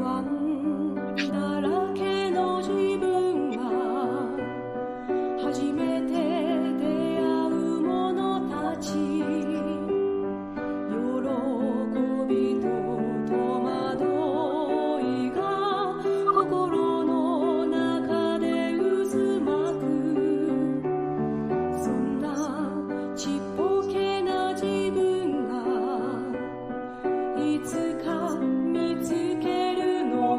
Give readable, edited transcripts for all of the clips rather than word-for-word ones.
安だらけの自分が初めて出会う者たち、喜びと戸惑いが心の中で渦巻く、そんなちっぽけな自分がいつか見つけるの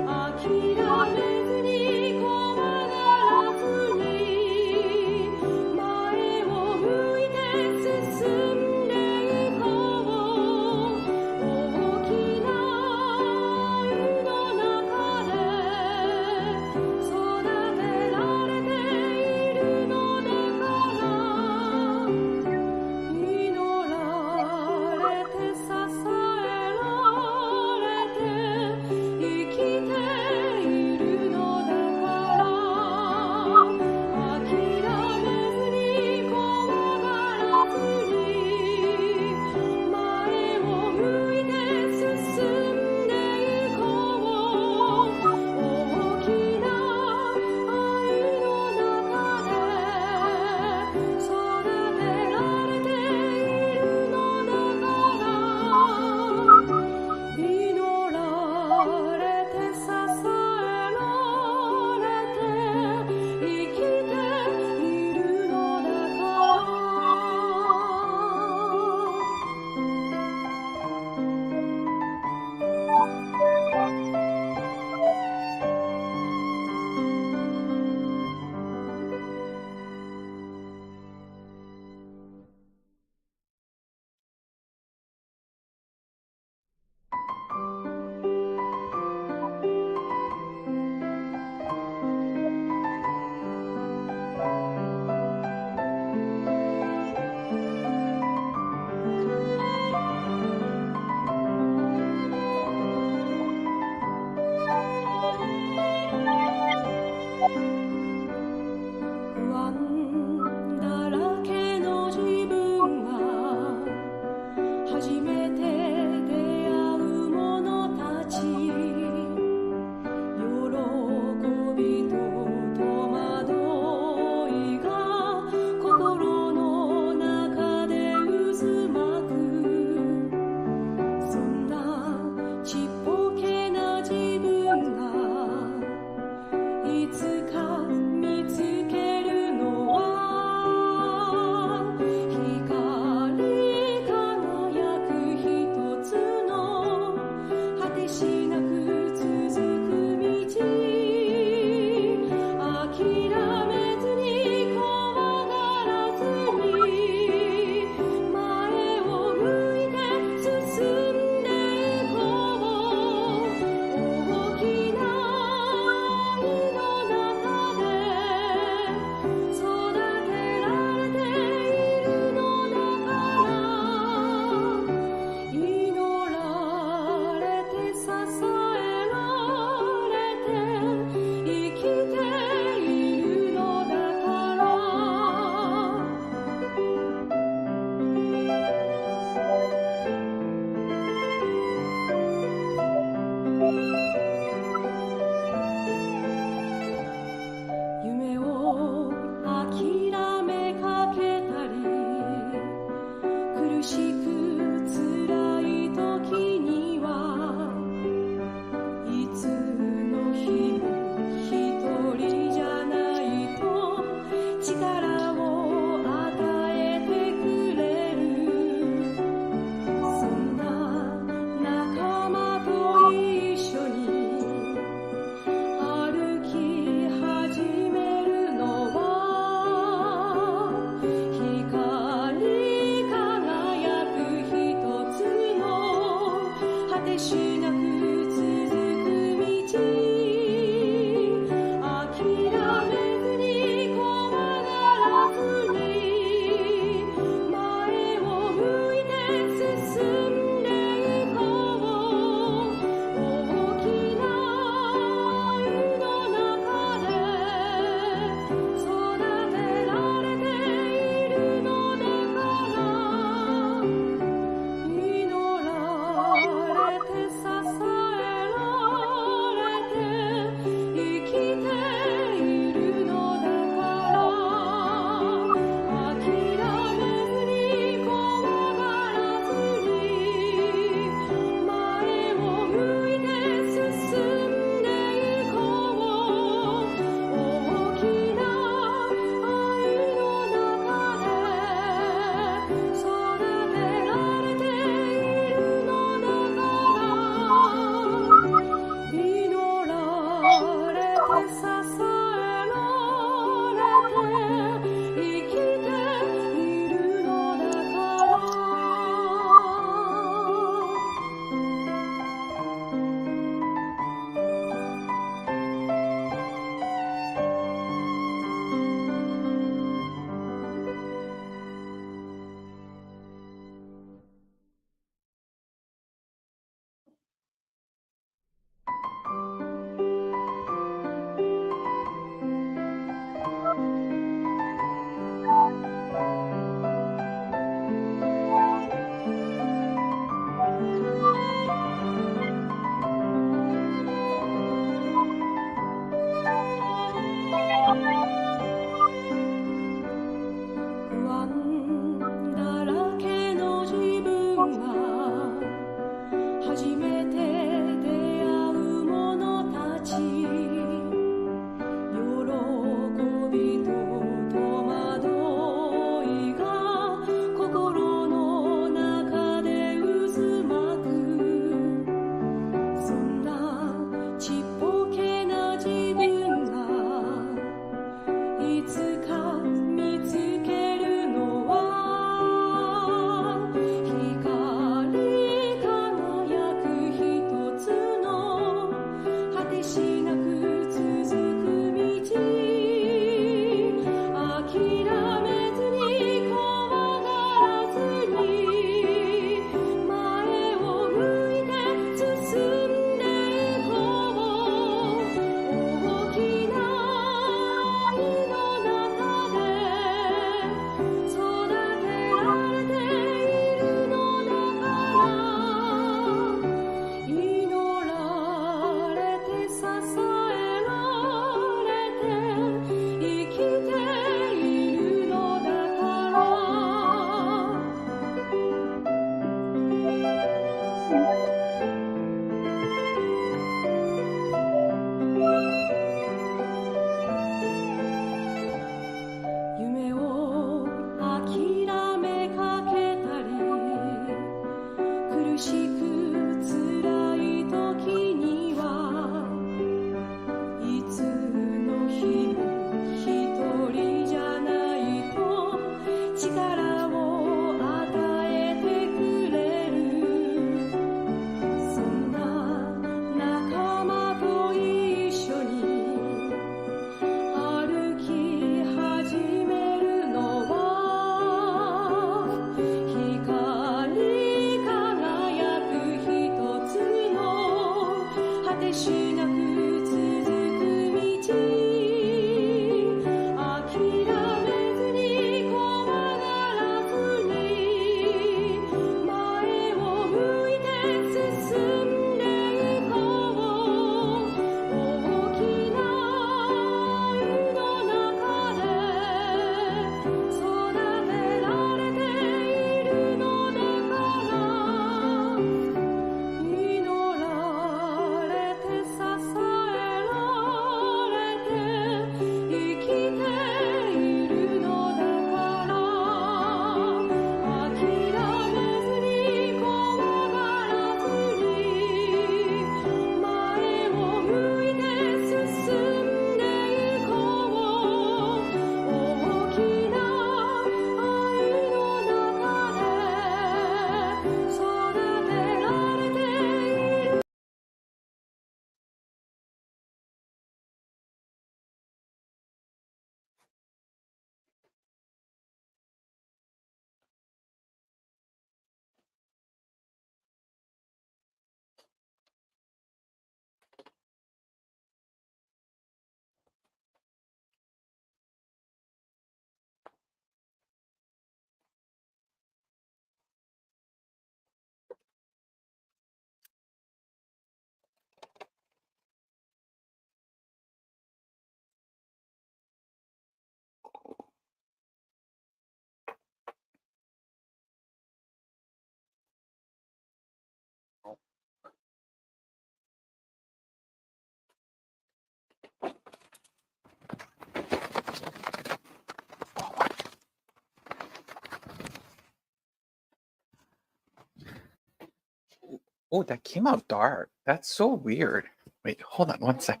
Oh, that came out dark. That's so weird. Wait, hold on one sec.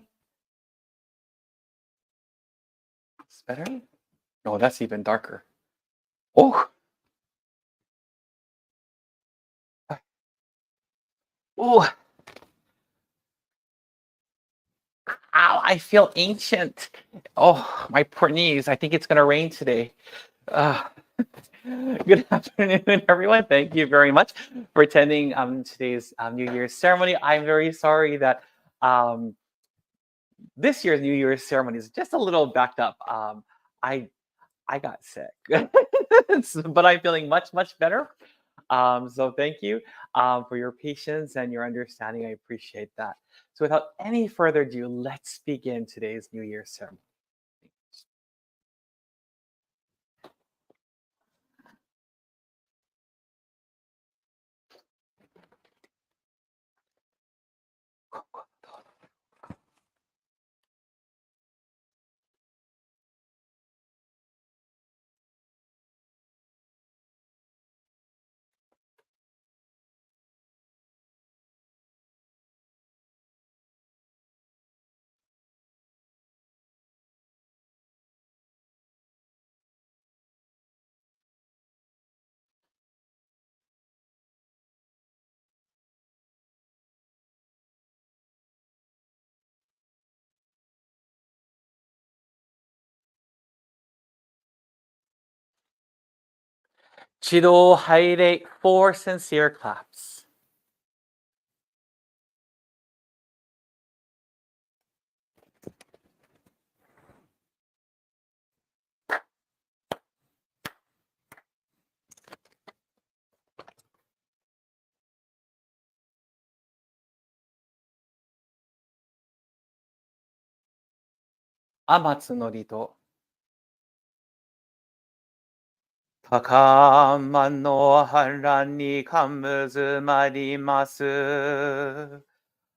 It's better? No, that's even darker. Oh, oh, ow, I feel ancient. Oh, my poor knees. I think it's gonna rain today. Uh, Good afternoon, everyone. Thank you very much for attending today's New Year's ceremony. I'm very sorry that um, this year's New Year's ceremony is just a little backed up. I I got sick, but I'm feeling much better. So thank you for your patience and your understanding. I appreciate that. So without any further ado, let's begin today's New Year's ceremony. Chido Haire, four sincere claps. Amatsu Norito. 高間の原にかむずまります。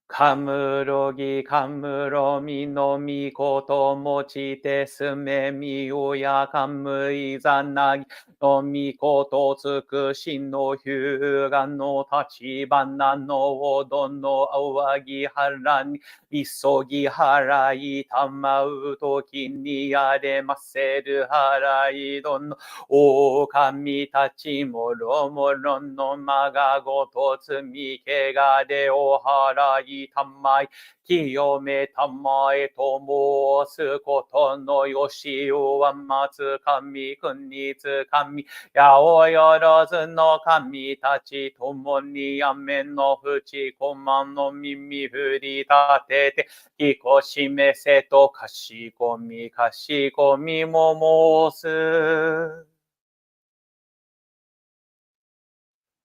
かむろぎかむろみのみこともちてすめみおやかむいざなぎのみことつくしのひゅうがのたちばなのおどのあわぎはらにいそぎはらいたまうときにやれませるはらいどの狼たちもろもろのまがごと積みけがれを払いたまい清めたまえと申すことのよしおは松神国津神八百万の神たちともに雨の淵駒の耳振り立てて聞こしめせとかしこみも申す。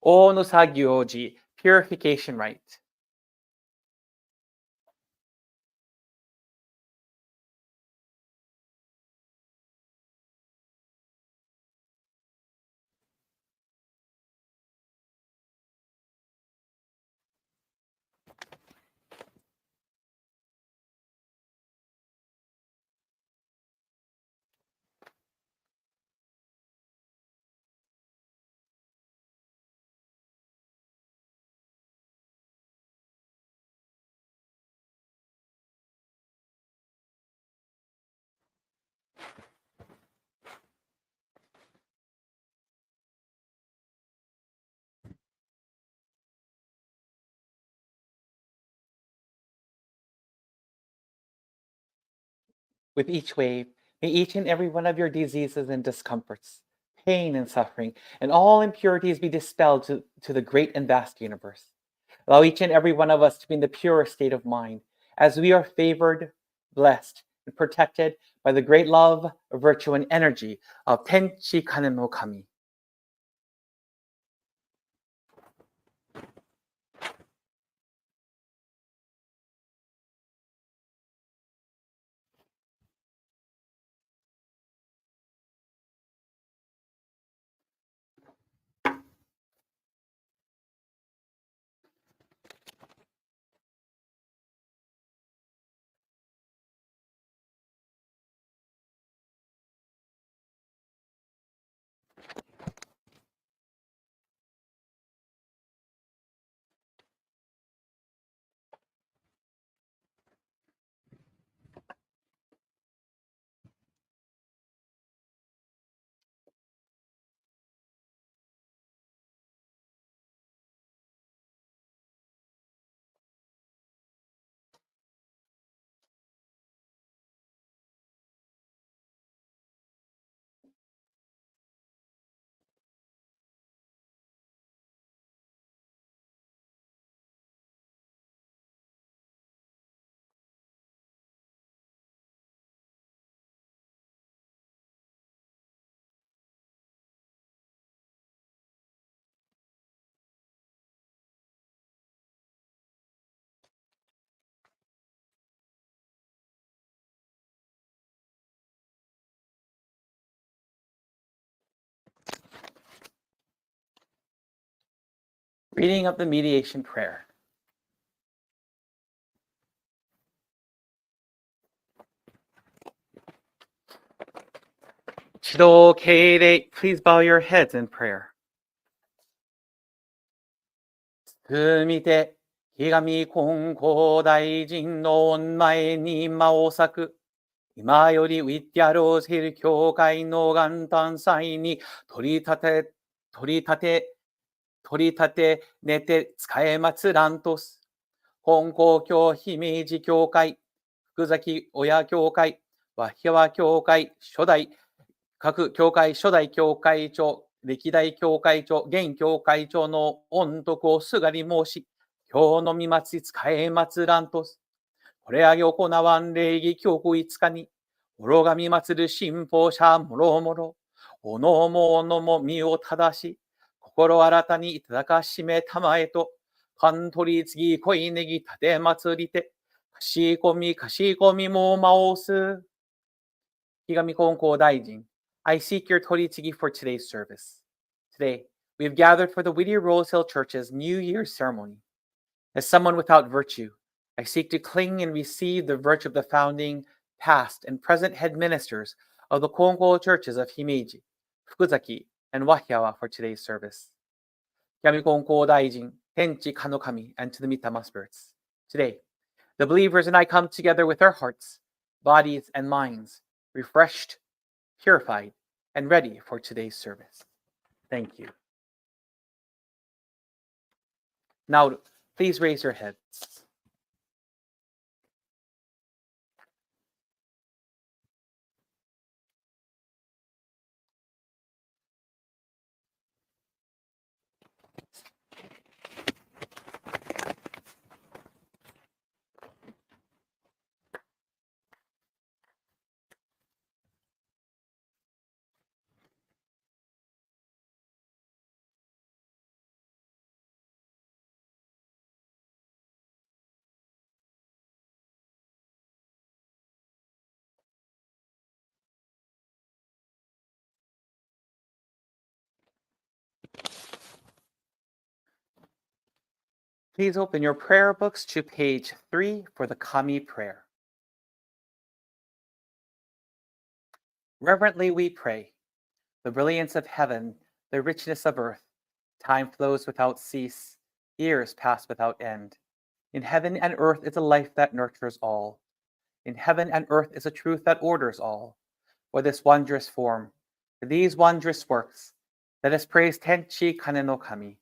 大の作業時 purification rite. With each wave, may each and every one of your diseases and discomforts, pain and suffering, and all impurities be dispelled to the great and vast universe. Allow each and every one of us to be in the purest state of mind, as we are favored, blessed, and protected by the great love, virtue, and energy of Tenchi Kanen no Kami. Reading of the mediation prayer. Chido Keirei, please bow your heads in prayer. つみて、ひがみ金光大臣の御前に間を咲く。今よりウィッティアローズヒル教会の元旦祭に取り立て寝て使えまつらんとす。本校教姫路教会、福崎親教会、和平教会、各教会初代教会長、歴代教会長、現教会長の御徳をすがり申し、今日のみ祭り使えまつらんとす。これあげ行わん礼儀教区5日に、諸神祭る信奉者もろもろ、おのもおのも身を正し、心新たにいただかしめたまえと、勘取り次恋ネギ立て祭りて、かしこみもまおす。ひがみ金光大臣、I seek your Toritsigi for today's service. Today, we have gathered for the Whittier-Hill Church's New Year's ceremony. As someone without virtue, I seek to cling and receive the virtue of the founding, past, and present head ministers of the Kongo churches of Himeji, Fukuzaki, and Wahiawa for today's service. Yami Kongo Daijin, Tenchi Kanokami, and to the Mitama spirits. Today, the believers and I come together with our hearts, bodies, and minds, refreshed, purified, and ready for today's service. Thank you. Now, please raise your heads. Please open your prayer books to page 3 for the Kami prayer. Reverently we pray. The brilliance of heaven, the richness of earth, time flows without cease, years pass without end. In heaven and earth is a life that nurtures all. In heaven and earth is a truth that orders all. For this wondrous form, for these wondrous works, let us praise Tenchi Kane no Kami.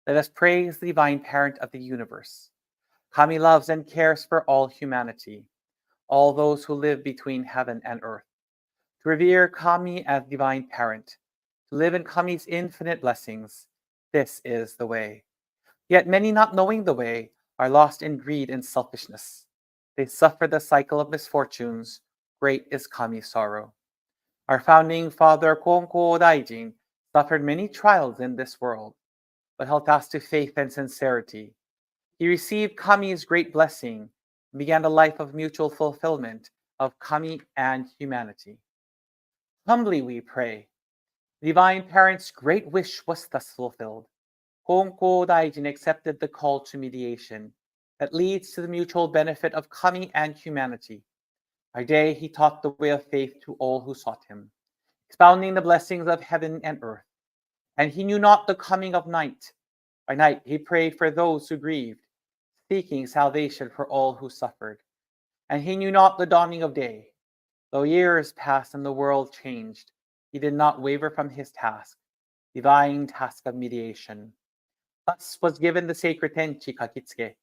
Let us praise the divine parent of the universe. Kami loves and cares for all humanity, all those who live between heaven and earth. To revere Kami as divine parent, to live in Kami's infinite blessings, this is the way. Yet many, not knowing the way, are lost in greed and selfishness. They suffer the cycle of misfortunes. Great is Kami's sorrow. Our founding father Konko Daijin suffered many trials in this world, but held fast to faith and sincerity. He received Kami's great blessing and began a life of mutual fulfillment of Kami and humanity. Humbly we pray. The Divine Parent's great wish was thus fulfilled. Konko Daijin accepted the call to mediation that leads to the mutual benefit of Kami and humanity. By day, he taught the way of faith to all who sought him, expounding the blessings of heaven and earth. And he knew not the coming of night. By night, he prayed for those who grieved, seeking salvation for all who suffered. And he knew not the dawning of day. Though years passed and the world changed, he did not waver from his task, divine task of mediation. Thus was given the sacred Tenchi Kakitsuke,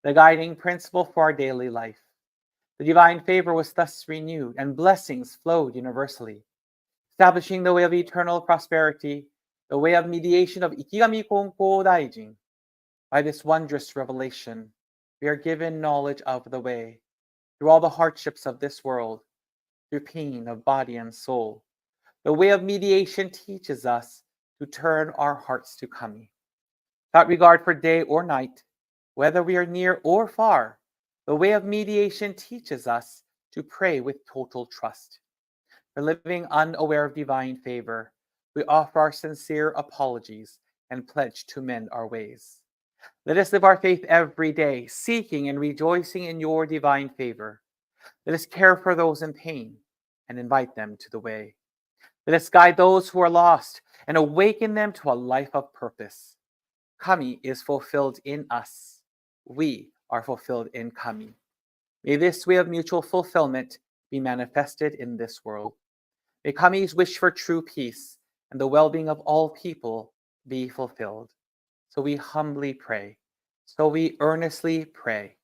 the guiding principle for our daily life. The divine favor was thus renewed, and blessings flowed universally, establishing the way of eternal prosperity, the way of mediation of Ikigami Konko Daijin. By this wondrous revelation, we are given knowledge of the way, through all the hardships of this world, through pain of body and soul. The way of mediation teaches us to turn our hearts to Kami. Without regard for day or night, whether we are near or far, the way of mediation teaches us to pray with total trust. For living unaware of divine favor, we offer our sincere apologies and pledge to mend our ways. Let us live our faith every day, seeking and rejoicing in your divine favor. Let us care for those in pain and invite them to the way. Let us guide those who are lost and awaken them to a life of purpose. Kami is fulfilled in us. We are fulfilled in Kami. May this way of mutual fulfillment be manifested in this world. May Kami's wish for true peace and the well-being of all people be fulfilled. So we humbly pray. So we earnestly pray.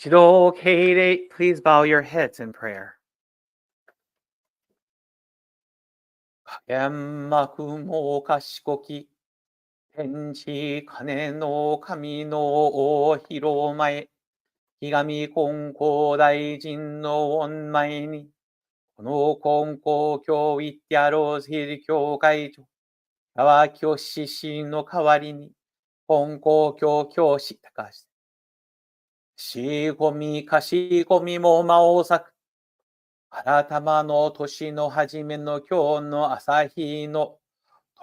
Jido Keirei, please bow your heads in prayer. Kagenmaku mo kashikoki, tenchi kane no kami no o hiromae, higami konko daijin no onmae ni, kono konko kyo Whittier-Hill kyokai-jo, yawa kyoshishi no kawari ni, konko kyo kyoshi takashi. しごみかしごみもまおさく。新まの年の初めの今日の朝日の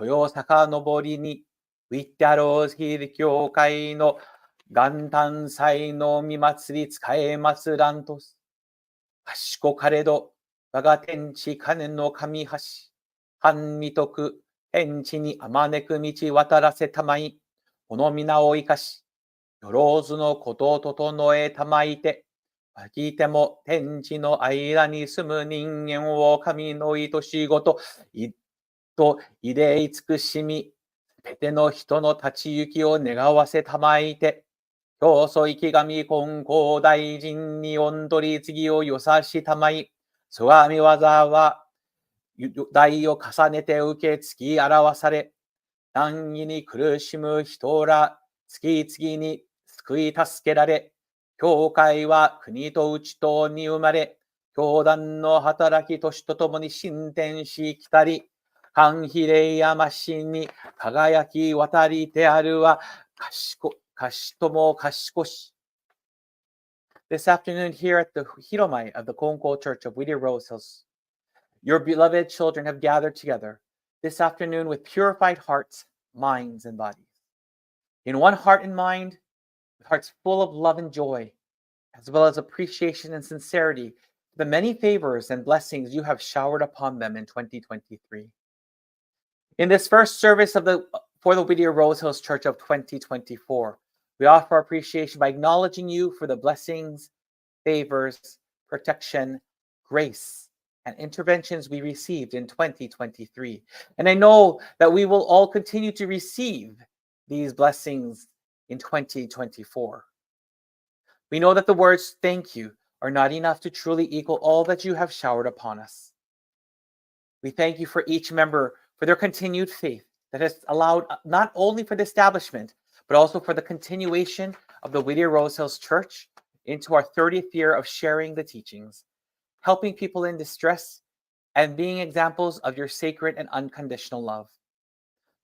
豊坂登りに、ウィッテャローズヒル教会の元旦祭の見祭り使え祭らんとす。賢かれど、我が天地金の神橋。半未徳、天地にあまねく道渡らせたまい。この皆を生かし、よろずのことを整えたまいて、聞いても天地の間に住む人間を神の愛しごと、入れ慈しみ、すべての人の立ち行きを願わせたまいて、教祖生き神金光大臣におんどり次をよさしたまい、そがみ技は、代を重ねて受け突き表され、難儀に苦しむ人ら、次々に救い助けられ、教会は国と内とに生まれ、教団の働きとしとともに進展しきたり、反比例やましに輝き渡りてあるは、かしとも賢し。This afternoon here at the Hiromai of the Konko Church of Whittier-Rose Hills, your beloved children have gathered together this afternoon with purified hearts, minds, and bodies. In one heart and mind, with hearts full of love and joy, as well as appreciation and sincerity for the many favors and blessings you have showered upon them in 2023. In this first service for the Whittier-Rose Hills Church of 2024, we offer appreciation by acknowledging you for the blessings, favors, protection, grace, and interventions we received in 2023. And I know that we will all continue to receive these blessings in 2024. We know that the words thank you are not enough to truly equal all that you have showered upon us. We thank you for each member for their continued faith that has allowed not only for the establishment, but also for the continuation of the Whittier-Rose Hills Church into our 30th year of sharing the teachings, helping people in distress, and being examples of your sacred and unconditional love.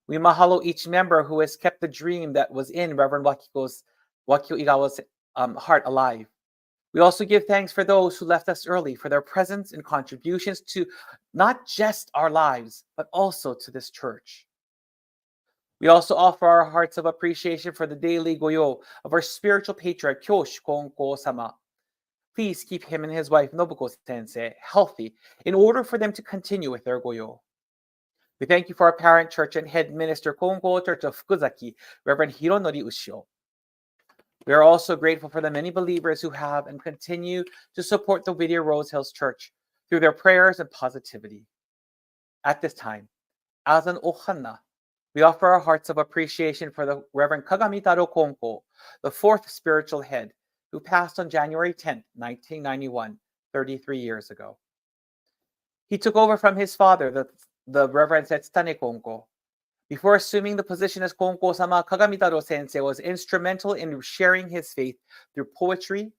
We mahalo each member who has kept the dream that was in Reverend Wakio Igawa's heart alive. We also give thanks for those who left us early for their presence and contributions to not just our lives, but also to this church. We also offer our hearts of appreciation for the daily goyo of our spiritual patriarch, Kyoshi Konko-sama. Please keep him and his wife, Nobuko Sensei, healthy in order for them to continue with their goyo. We thank you for our parent church and head minister, Konko Church of Fukuzaki, Reverend Hironori Ushio. We are also grateful for the many believers who have and continue to support the Whittier-Rose Hills Church through their prayers and positivity. At this time, as an ohana, we offer our hearts of appreciation for the Reverend Kagamitaro Konko, the fourth spiritual head, who passed on January 10th, 1991, 33 years ago. He took over from his father, the Reverend Setsutane Konko. Before assuming the position as Konko-sama, Kagamitaro Sensei was instrumental in sharing his faith through poetry,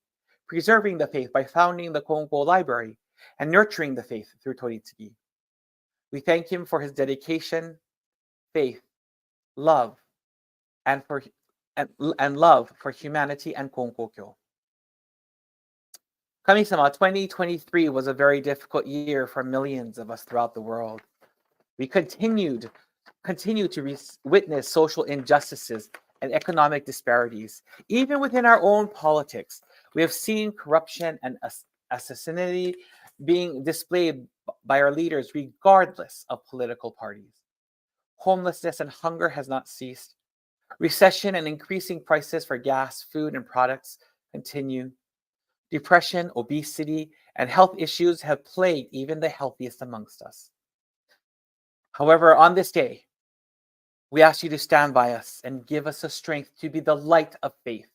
preserving the faith by founding the Konko Library, and nurturing the faith through Toritsugi. We thank him for his dedication, faith, love, and love for humanity and Konkokyo. Kami-sama, 2023 was a very difficult year for millions of us throughout the world. We continue to witness social injustices and economic disparities. Even within our own politics, we have seen corruption and assassination being displayed by our leaders regardless of political parties. Homelessness and hunger has not ceased. Recession and increasing prices for gas, food, and products continue. Depression, obesity, and health issues have plagued even the healthiest amongst us. However, on this day, we ask you to stand by us and give us the strength to be the light of faith.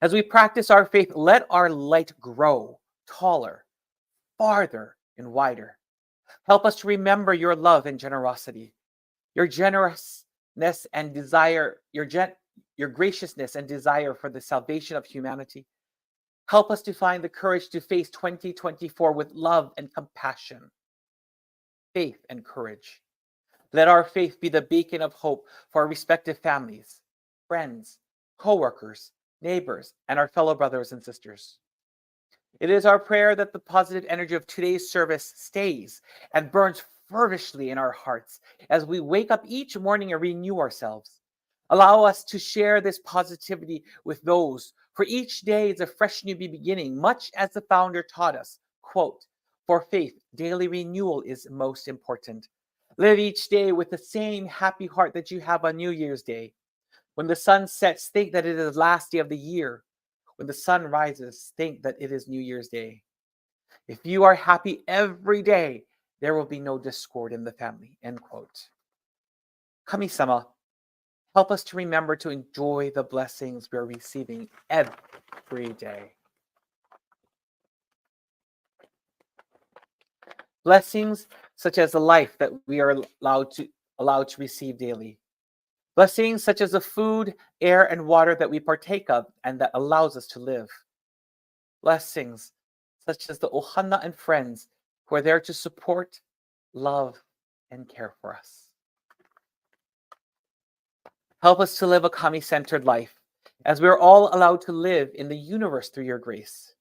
As we practice our faith, let our light grow taller, farther, and wider. Help us to remember your love and generosity, your generousness and desire, your graciousness and desire for the salvation of humanity. Help us to find the courage to face 2024 with love and compassion, faith and courage. Let our faith be the beacon of hope for our respective families, friends, co-workers, neighbors, and our fellow brothers and sisters. It is our prayer that the positive energy of today's service stays and burns fervently in our hearts as we wake up each morning and renew ourselves. Allow us to share this positivity with those, for each day is a fresh new beginning, much as the founder taught us, quote, "For faith, daily renewal is most important. Live each day with the same happy heart that you have on New Year's Day. When the sun sets, think that it is the last day of the year. When the sun rises, think that it is New Year's Day. If you are happy every day, there will be no discord in the family," end quote. Kami-sama, help us to remember to enjoy the blessings we are receiving every day. Blessings such as the life that we are allowed to receive daily. Blessings such as the food, air, and water that we partake of and that allows us to live. Blessings such as the ohana and friends who are there to support, love, and care for us. Help us to live a kami-centered life as we are all allowed to live in the universe through your grace.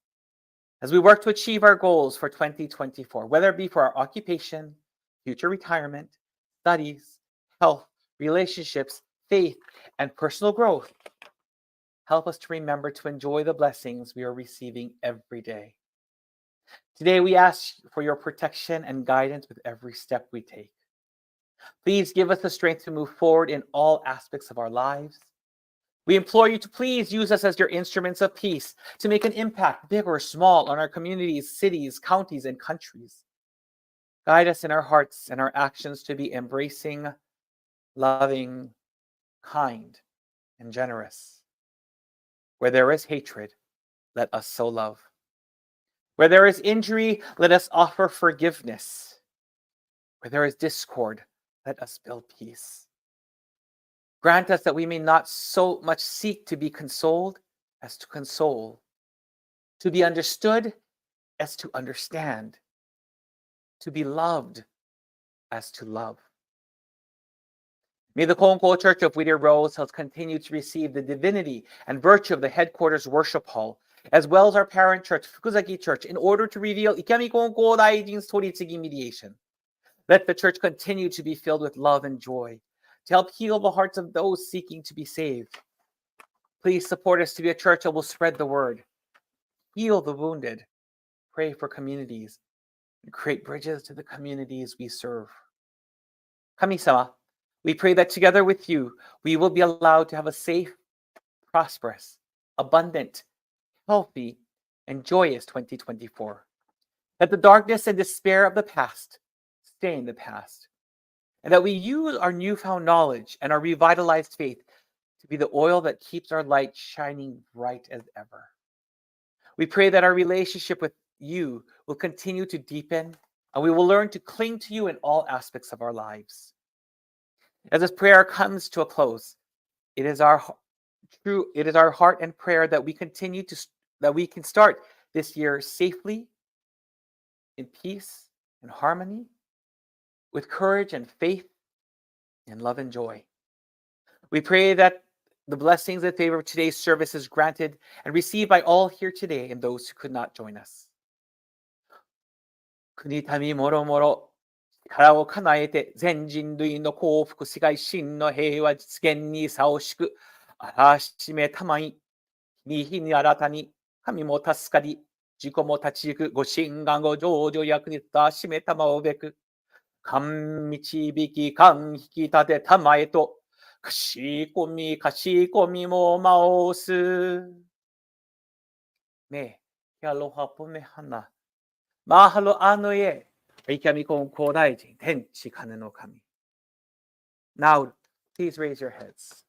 As we work to achieve our goals for 2024, whether it be for our occupation, future retirement, studies, health, relationships, faith, and personal growth, help us to remember to enjoy the blessings we are receiving every day. Today, we ask for your protection and guidance with every step we take. Please give us the strength to move forward in all aspects of our lives. We implore you to please use us as your instruments of peace to make an impact, big or small, on our communities, cities, counties, and countries. Guide us in our hearts and our actions to be embracing, loving, kind, and generous. Where there is hatred, let us sow love. Where there is injury, let us offer forgiveness. Where there is discord, let us build peace. Grant us that we may not so much seek to be consoled as to console, to be understood as to understand, to be loved as to love. May the Konko Church of Whittier-Hill continue to receive the divinity and virtue of the headquarters worship hall, as well as our parent church, Fukuzaki Church, in order to reveal Ikami Konko Daijin's Toritsugi mediation. Let the church continue to be filled with love and joy, to help heal the hearts of those seeking to be saved. Please support us to be a church that will spread the word, heal the wounded, pray for communities, and create bridges to the communities we serve. Kami-sama, we pray that together with you, we will be allowed to have a safe, prosperous, abundant, healthy, and joyous 2024. Let the darkness and despair of the past stay in the past, and that we use our newfound knowledge and our revitalized faith to be the oil that keeps our light shining bright as ever. We pray that our relationship with you will continue to deepen, and we will learn to cling to you in all aspects of our lives. As this prayer comes to a close, it is our heart and prayer that we can start this year safely, in peace and harmony, with courage and faith and love and joy. We pray that the blessings and favor of today's service is granted and received by all here today and those who could not join us. 国民もろもろ力を叶えて全人類の幸福世界真の平和実現にさおしくあらしめたまい日々に新たに神も助かり自己も立ち行くご神願ご成就役にたしめたまうべく神導き神引き立てたまえとかしこみもますねえやろはぽめはなマハロアノエイキャミコン高大臣天地金の神 Now, please raise your heads.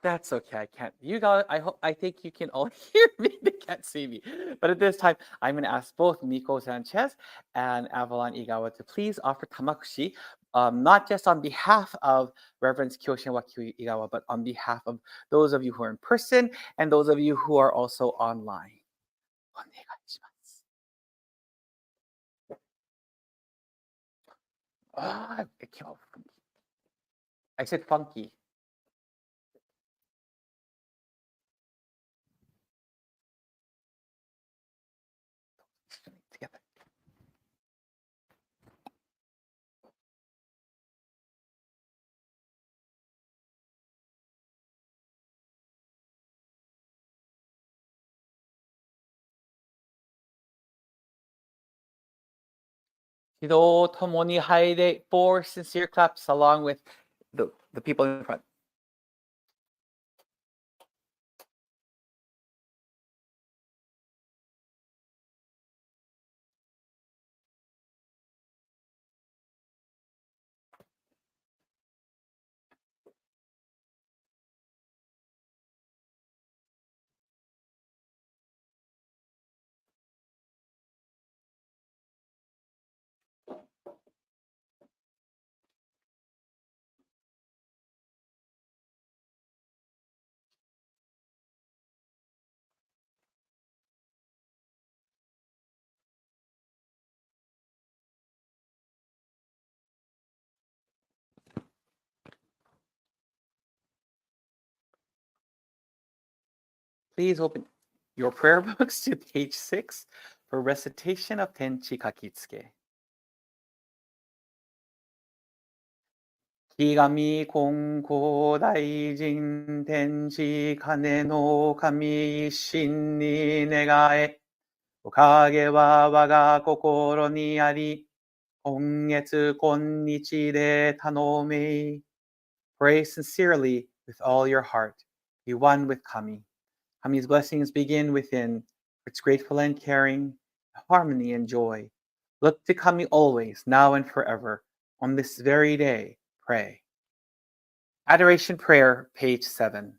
That's okay. I can't. You got. I think you can all hear me. They can't see me. But at this time, I'm going to ask both Miko Sanchez and Avalon Igawa to please offer tamakushi, not just on behalf of Reverend Kyoshin Wakyu Igawa, but on behalf of those of you who are in person and those of you who are also online. お願いします。Ah, it came out funky. I said funky. Together. 指導ともに入れ four sincere claps along with the people in front. Please open your prayer books to page 6 for recitation of Tenchi Kakitsuke. ひがみ金光大臣天使金の神一心に願え。おかげは我が心にあり、今月今日で頼め。Pray sincerely with all your heart. Be one with Kami. Kami's blessings begin within. It's grateful and caring, harmony and joy. Look to Kami always, now and forever. On this very day, pray. Adoration Prayer, page 7.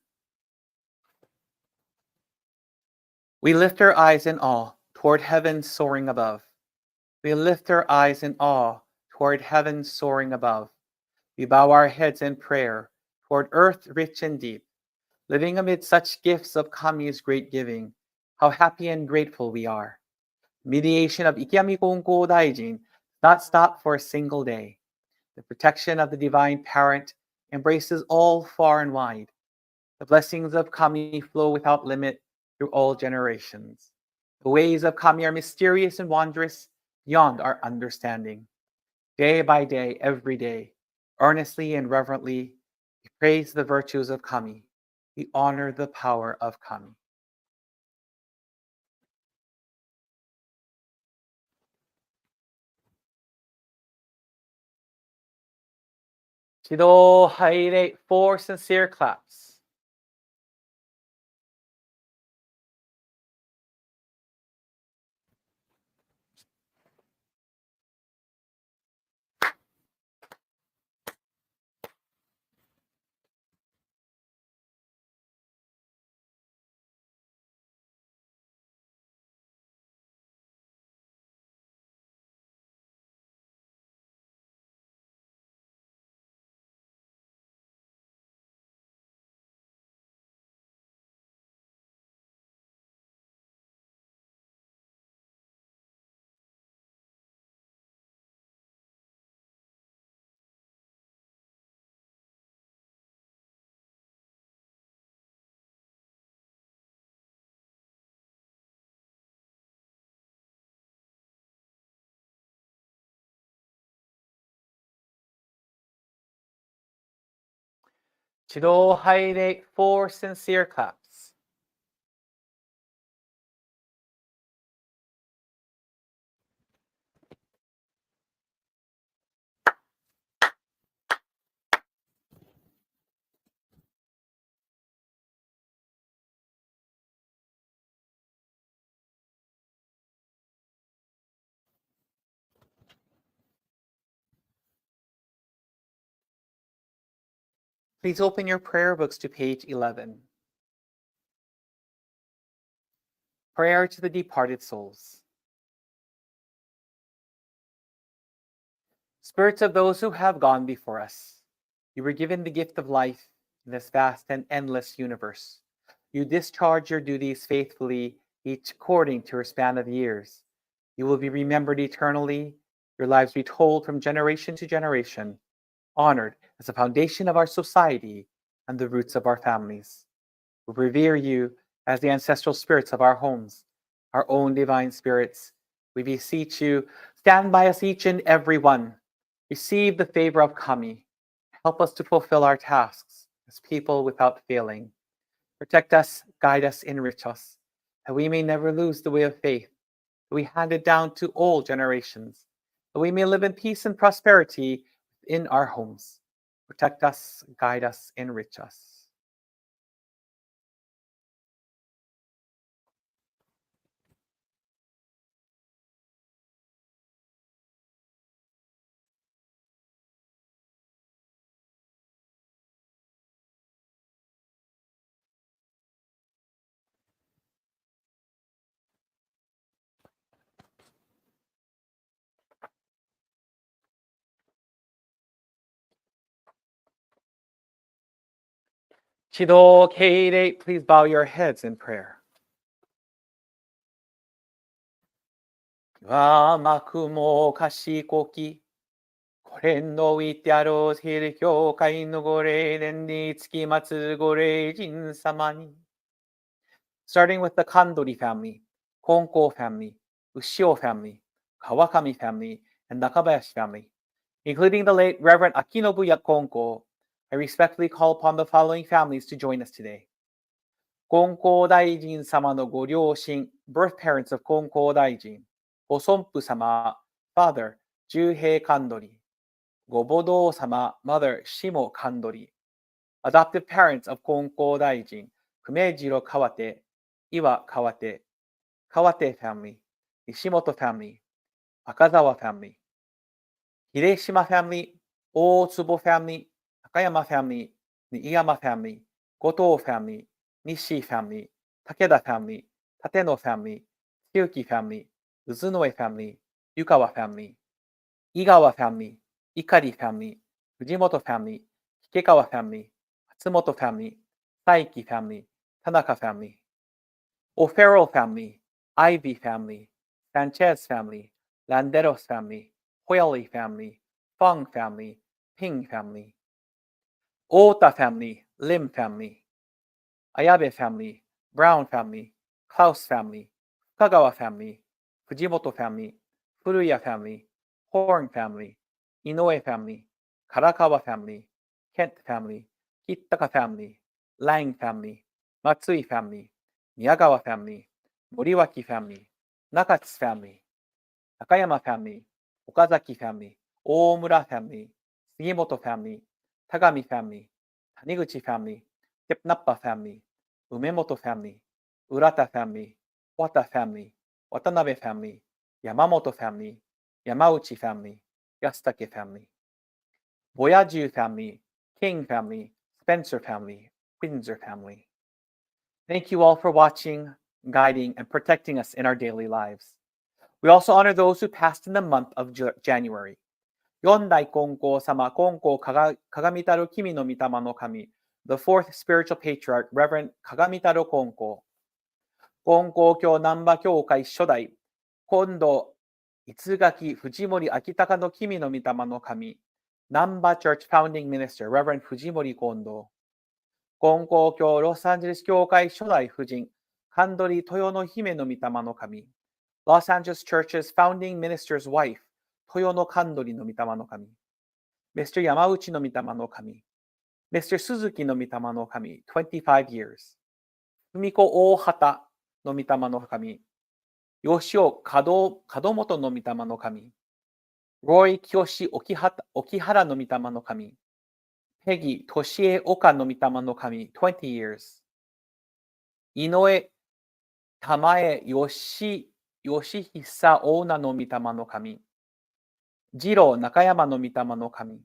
We lift our eyes in awe toward heaven soaring above. We lift our eyes in awe toward heaven soaring above. We bow our heads in prayer toward earth rich and deep. Living amid such gifts of Kami's great giving, how happy and grateful we are. Mediation of Ikiyami Konko Daijin not stop for a single day. The protection of the divine parent embraces all far and wide. The blessings of Kami flow without limit through all generations. The ways of Kami are mysterious and wondrous beyond our understanding. Day by day, every day, earnestly and reverently, we praise the virtues of Kami. We honor the power of Kami. Chido Haire, 4 sincere claps. Chido Haire, 4 sincere claps. Please open your prayer books to page 11. Prayer to the departed souls. Spirits of those who have gone before us, you were given the gift of life in this vast and endless universe. You discharge your duties faithfully, each according to your span of years. You will be remembered eternally, your lives retold from generation to generation, honored as the foundation of our society and the roots of our families. We revere you as the ancestral spirits of our homes, our own divine spirits. We beseech you, stand by us each and every one. Receive the favor of Kami. Help us to fulfill our tasks as people without failing. Protect us, guide us, enrich us, that we may never lose the way of faith, that we hand it down to all generations, that we may live in peace and prosperity in our homes. Protect us, guide us, enrich us. Chido Keire, please bow your heads in prayer. 我幕も賢き、これのいてあろうヒル教会のご霊伝につきまつご霊人様に、starting with the Kandori family, Konko family, Ushio family, Kawakami family, and Nakabayashi family, including the late Reverend Akinobu Konko. I respectfully call upon the following families to join us today. Konko Daijin sama no go ryoshin, birth parents of Konko Daijin, Gosonpu sama, father, Juhei Kandori, Gobodo sama, mother, Shimo Kandori, adoptive parents of Konko Daijin, Kumejiro Kawate, Iwa Kawate, Kawate family, Ishimoto family, Akazawa family, Hireshima family, Otsubo family, Takayama family, Niiyama family, Goto family, Nishi family, Takeda family, Tateno family, Kyuki family, Uzunoe family, Yukawa family, Igawa family, Ikari family, Fujimoto family, Hikekawa family, Matsumoto family, Saiki family, Tanaka family, O'Farrell family, Ivy family, Sanchez family, Landeros family, Hoyle family, Fong family, Ping family, Ota family, Lim family, Ayabe family, Brown family, Klaus family, Kagawa family, Fujimoto family, Furuya family, Horn family, Inoue family, Karakawa family, Kent family, Kitaka family, Lang family, Matsui family, Miyagawa family, Moriwaki family, Nakatsu family, Takayama family, Okazaki family, Omura family, Sugimoto family, Tagami family, Taniguchi family, Tepnappa family, Umemoto family, Urata family, Wata family, Watanabe family, Yamamoto family, Yamauchi family, Yasutake family, Boyaju family, King family, Spencer family, Windsor family. Thank you all for watching, guiding, and protecting us in our daily lives. We also honor those who passed in the month of January. Yondai Konko Sama Konko Kagamitaro Kimi no Mitama no Kami, the fourth spiritual patriarch, Reverend Kagamitaro Konko. Konko Kyo Namba Kyokai Shodai, Kondo Itsugaki Fujimori Akitaka no Kimi no Mitama no Kami, Namba Church founding minister, Reverend Fujimori Kondo. Konko Kyo Los Angeles Kyokai Shodai Fujin, Kandori Toyo no Hime no Mitama no Kami, Los Angeles Church's founding minister's wife, Toyo no Kandori no Mitama no Kami, Mr. Yamauchi no Mitama no Kami, Mr. Suzuki no Mitama no Kami, 25 years, Fumiko Ohata no Mitama no Kami, Yoshio Kadomoto no Mitama no Kami, Roy Kiyoshi Okihara no Mitama no Kami, Peggy Toshie Oka no Mitama no Kami, 20 years, Inoue Tamae Yoshihisa Ona no Mitama no Kami, Jiro Nakayama no Mitama no Kami,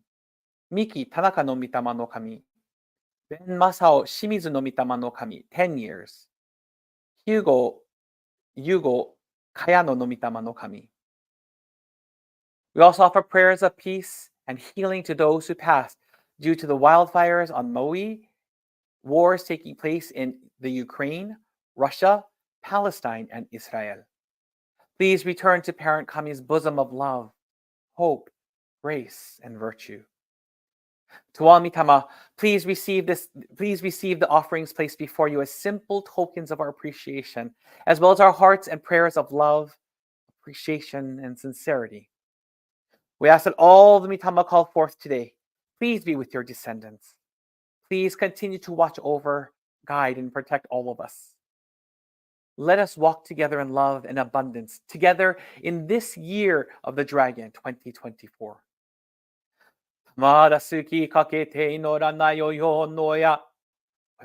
Miki Tanaka no Mitama no Kami, Ben Masao Shimizu no Mitama no Kami, 10 years, Yugo Kayano no Mitama no Kami. We also offer prayers of peace and healing to those who passed due to the wildfires on Maui, wars taking place in the Ukraine, Russia, Palestine, and Israel. Please return to Parent Kami's bosom of love, hope, grace, and virtue. To all Mitama, please receive the offerings placed before you as simple tokens of our appreciation, as well as our hearts and prayers of love, appreciation, and sincerity. We ask that all the Mitama called forth today, please be with your descendants. Please continue to watch over, guide, and protect all of us. Let us walk together in love and abundance, together in this year of the Dragon 2024. Tamada kakete inorana yo yo no ya,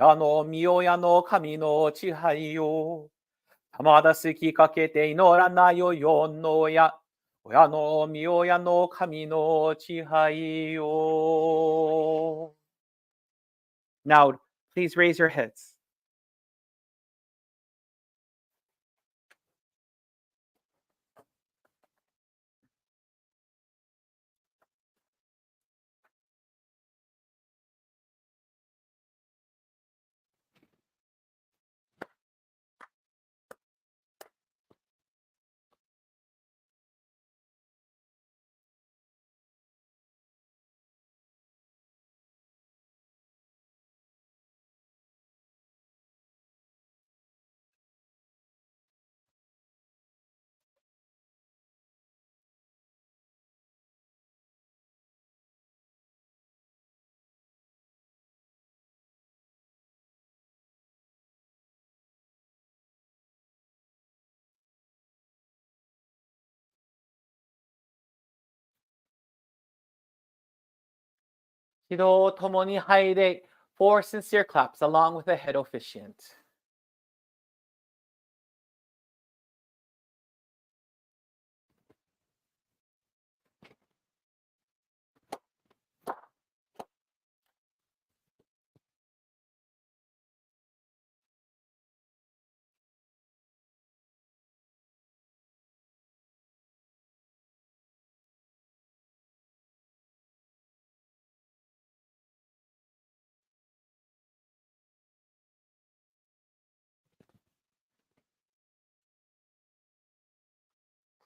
oya no miyoya no kami no chihai yo. Tamada kakete inorana yo yo no ya, oya no miyoya no kami no chihai yo. Now, please raise your heads. 指導ともに入れ four sincere claps along with the head officiant.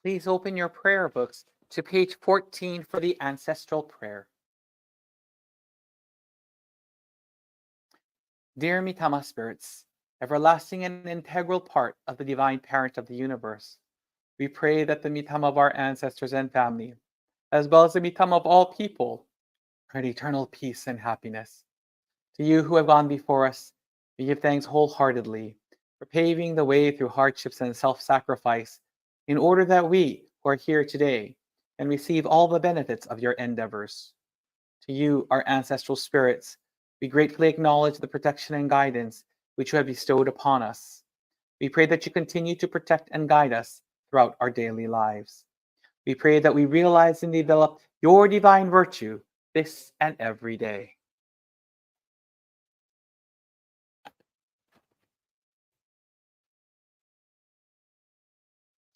Please open your prayer books to page 14 for the ancestral prayer. Dear Mitama spirits, everlasting and integral part of the divine parent of the universe, we pray that the Mitama of our ancestors and family, as well as the Mitama of all people, grant eternal peace and happiness. To you who have gone before us, we give thanks wholeheartedly for paving the way through hardships and self-sacrifice in order that we who are here today can receive all the benefits of your endeavors. To you, our ancestral spirits, we gratefully acknowledge the protection and guidance which you have bestowed upon us. We pray that you continue to protect and guide us throughout our daily lives. We pray that we realize and develop your divine virtue this and every day.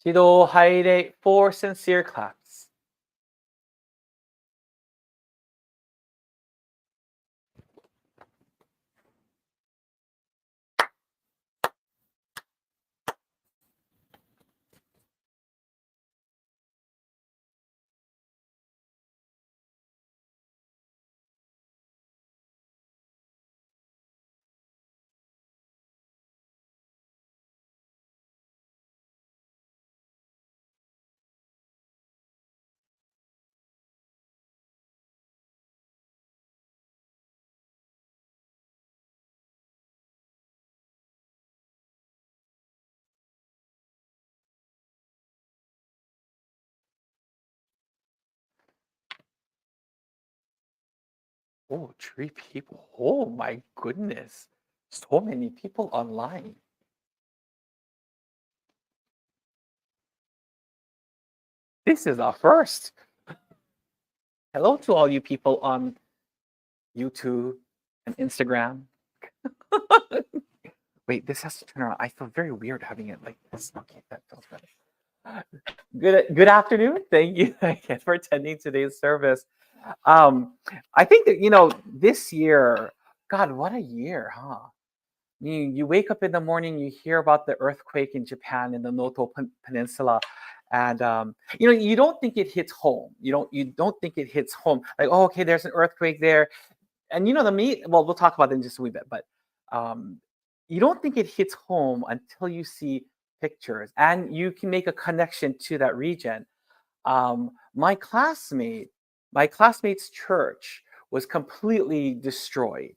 Jido Haide, four sincere claps. Oh, three people. Oh my goodness. So many people online. This is a first. Hello to all you people on YouTube and Instagram. Wait, this has to turn around. I feel very weird having it like this. Okay, that feels better. Good afternoon. Thank you again for attending today's service. Um, I think that this year, God, what a year, huh? You wake up in the morning, you hear about the earthquake in Japan in the Noto Peninsula, and you don't think it hits home. You don't think it hits home. Like, oh, okay, there's an earthquake there, and well, we'll talk about it in just a wee bit, but um, you don't think it hits home until you see pictures, and you can make a connection to that region. um, my classmate, my classmate's church was completely destroyed.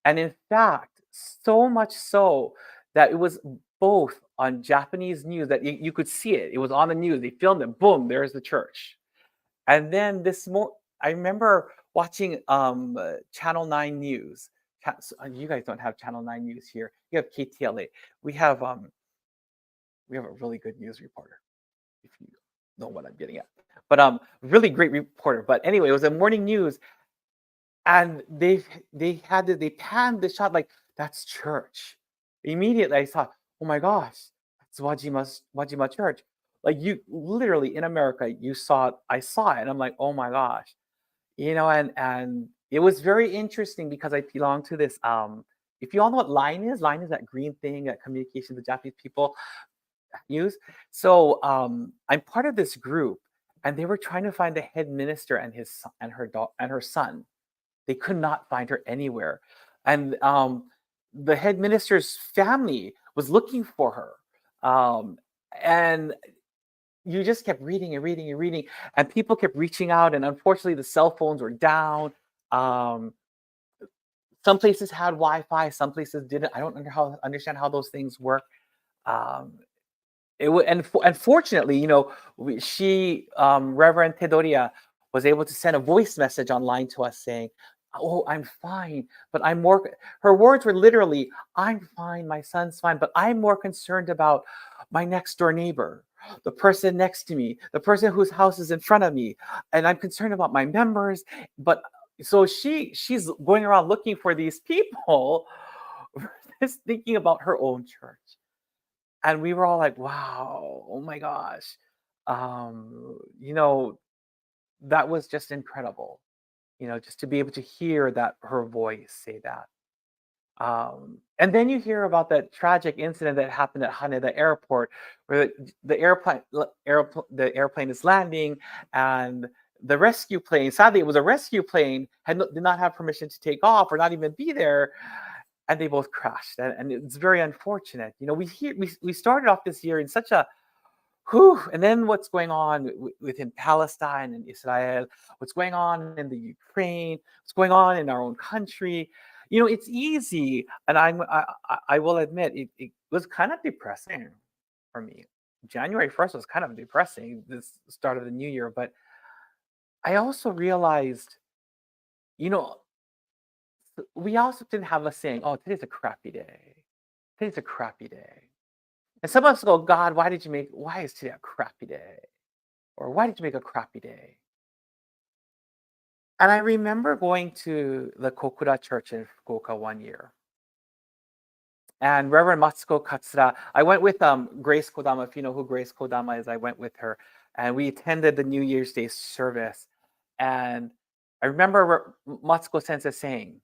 And in fact, so much so that it was both on Japanese news that you could see it. It was on the news. They filmed it. Boom, there's the church. And then I remember watching Channel 9 News. You guys don't have Channel 9 News here. You have KTLA. We have um, we have a really good news reporter, if you know what I'm getting at. But really great reporter. But anyway, it was a morning news, and they panned the shot like that's church. Immediately, I thought, oh my gosh, that's Wajima Church. Like you literally in America, I saw it, and I'm like, oh my gosh, and it was very interesting because I belong to this. If you all know what line is that green thing that communication the Japanese people use. So I'm part of this group, and they were trying to find the head minister and her son. They could not find her anywhere, and the head minister's family was looking for her, and you just kept reading and reading and reading, and people kept reaching out, and unfortunately, the cell phones were down. Um, some places had Wi-Fi, some places didn't. I don't understand how those things work. Um, and fortunately, Reverend Tedoria was able to send a voice message online to us saying, Oh, I'm fine, but I'm more, her words were literally, I'm fine, my son's fine, but I'm more concerned about my next door neighbor, the person next to me, the person whose house is in front of me. And I'm concerned about my members. But so she's going around looking for these people, just thinking about her own church. And we were all like, wow, oh my gosh. You know, that was just incredible, just to be able to hear that her voice say that. And then you hear about that tragic incident that happened at Haneda Airport, where the airplane is landing, and the rescue plane. Sadly, it was a rescue plane, did not have permission to take off or not even be there, and they both crashed. And it's very unfortunate. We started off this year in such a whew, and then what's going on within Palestine and Israel, what's going on in the Ukraine, what's going on in our own country. It's easy, and I will admit it was kind of depressing for me. January 1st was kind of depressing, this start of the new year, but I also realized, you know, we also didn't have a saying, oh, today's a crappy day. Today's a crappy day. And some of us go, God, why is today a crappy day? Or why did you make a crappy day? And I remember going to the Kokura Church in Fukuoka one year. And Reverend Matsuko Katsura, I went with Grace Kodama. If you know who Grace Kodama is, I went with her. And we attended the New Year's Day service. And I remember Matsuko Sensei saying,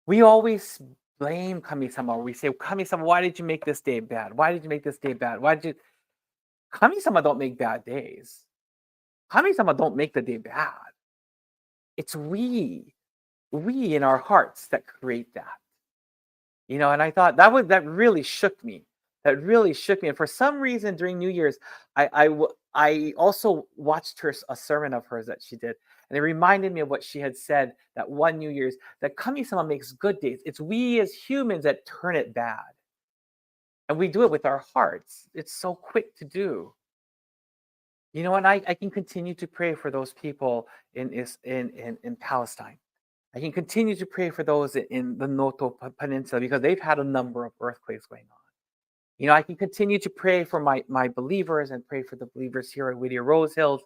we always blame Kami-sama. We say, Kami-sama, why did you make this day bad? Why did you make this day bad? Kami-sama don't make bad days. Kami-sama don't make the day bad. It's we in our hearts that create that. And I thought that really shook me. That really shook me. And for some reason during New Year's, I also watched a sermon of hers that she did. And it reminded me of what she had said that one New Year's, that Kami-sama makes good days. It's we as humans that turn it bad. And we do it with our hearts. It's so quick to do. And I can continue to pray for those people in Palestine. I can continue to pray for those in the Noto Peninsula because they've had a number of earthquakes going on. I can continue to pray for my believers and pray for the believers here at Whittier-Rose Hills.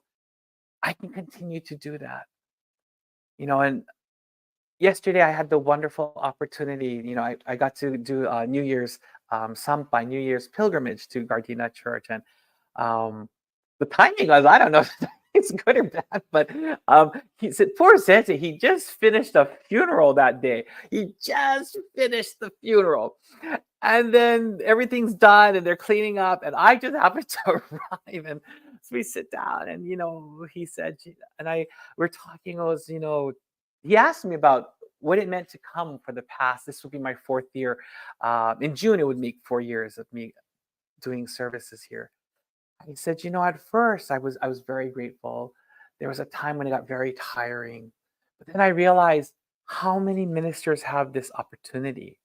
I can continue to do that. And yesterday I had the wonderful opportunity, I got to do New Year's Sampai, New Year's pilgrimage to Gardena Church. And the timing was, I don't know if it's good or bad, but he said, poor Sensei, he just finished a funeral that day. He just finished the funeral. And then everything's done and they're cleaning up. And I just happened to arrive. And so we sit down and, he said, and we're talking, he asked me about what it meant to come for the past. This will be my 4th year. In June, it would make 4 years of me doing services here. He said, at first I was very grateful. There was a time when it got very tiring. But then I realized how many ministers have this opportunity.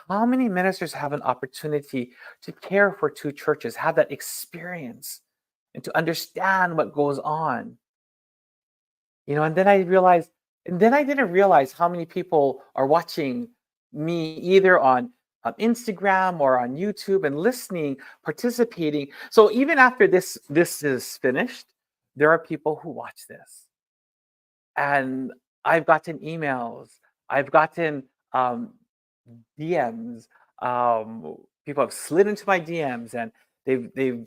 How many ministers have an opportunity to care for 2 churches, have that experience, and to understand what goes on. And then I didn't realize how many people are watching me either on Instagram or on YouTube and listening, participating. So even after this is finished, there are people who watch this. And I've gotten emails, I've gotten DMs. People have slid into my DMs and they've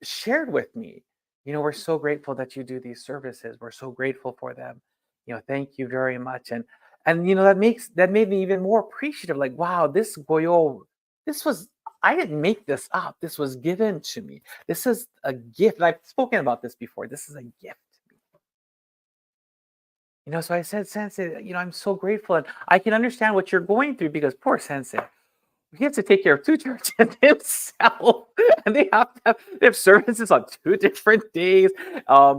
shared with me, we're so grateful that you do these services. We're so grateful for them. Thank you very much. And that made me even more appreciative. Like, wow, this goyo, I didn't make this up. This was given to me. This is a gift. And I've spoken about this before. This is a gift. So I said, Sensei, I'm so grateful. And I can understand what you're going through because poor Sensei, he has to take care of 2 churches himself. And they have services on 2 different days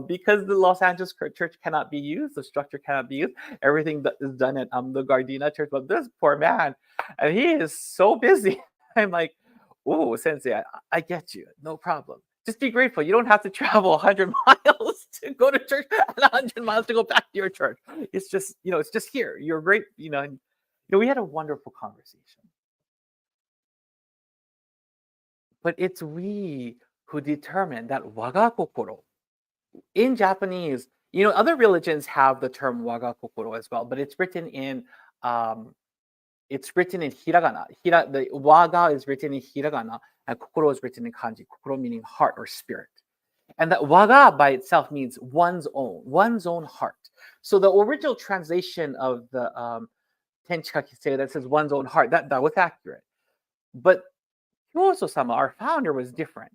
because the Los Angeles church cannot be used. The structure cannot be used. Everything that is done at the Gardena church. But this poor man, and he is so busy. I'm like, oh, Sensei, I get you. No problem. Just be grateful. You don't have to travel 100 miles to go to church and 100 miles to go back to your church. It's just, it's just here. You're great, and we had a wonderful conversation. But it's we who determine that waga kokoro. In Japanese, other religions have the term waga kokoro as well, but um, it's written in hiragana. The waga is written in hiragana, and kokoro is written in kanji. Kokoro meaning heart or spirit. And that waga by itself means one's own heart. So the original translation of the Tenchikakisei that says one's own heart, that was accurate. But Kyoso-sama, our founder, was different.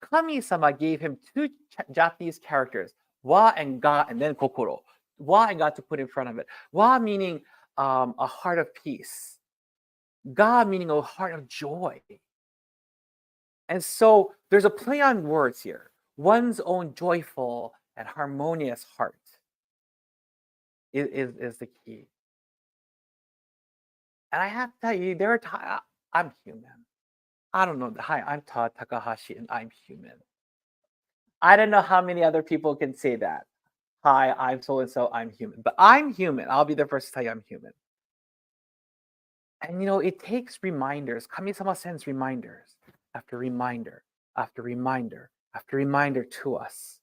Kami-sama gave him two Japanese characters, wa and ga, and then kokoro. Wa and ga to put in front of it. Wa meaning a heart of peace. Ga meaning a heart of joy. And so there's a play on words here. One's own joyful and harmonious heart is the key. And I have to tell you, there are times I'm human. I don't know. Hi, I'm Todd Takahashi, and I'm human. I don't know how many other people can say that. Hi, I'm so and so. I'm human, but I'm human. I'll be the first to tell you I'm human. And it takes reminders. Kami-sama sends reminders after reminder after reminder after reminder to us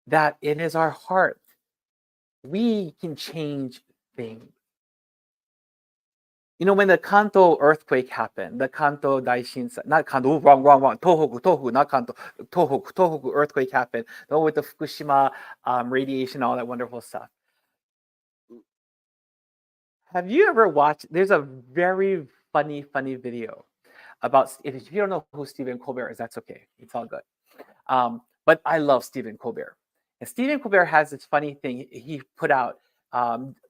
that it is our heart. We can change things. When the Kanto earthquake happened, the Kanto Daishinsai, not Kanto, wrong. Tohoku, not Kanto, Tohoku earthquake happened, with the Fukushima radiation, all that wonderful stuff. Have you ever watched, there's a very funny video about, if you don't know who Stephen Colbert is, that's okay. It's all good. But I love Stephen Colbert. And Stephen Colbert has this funny thing he put out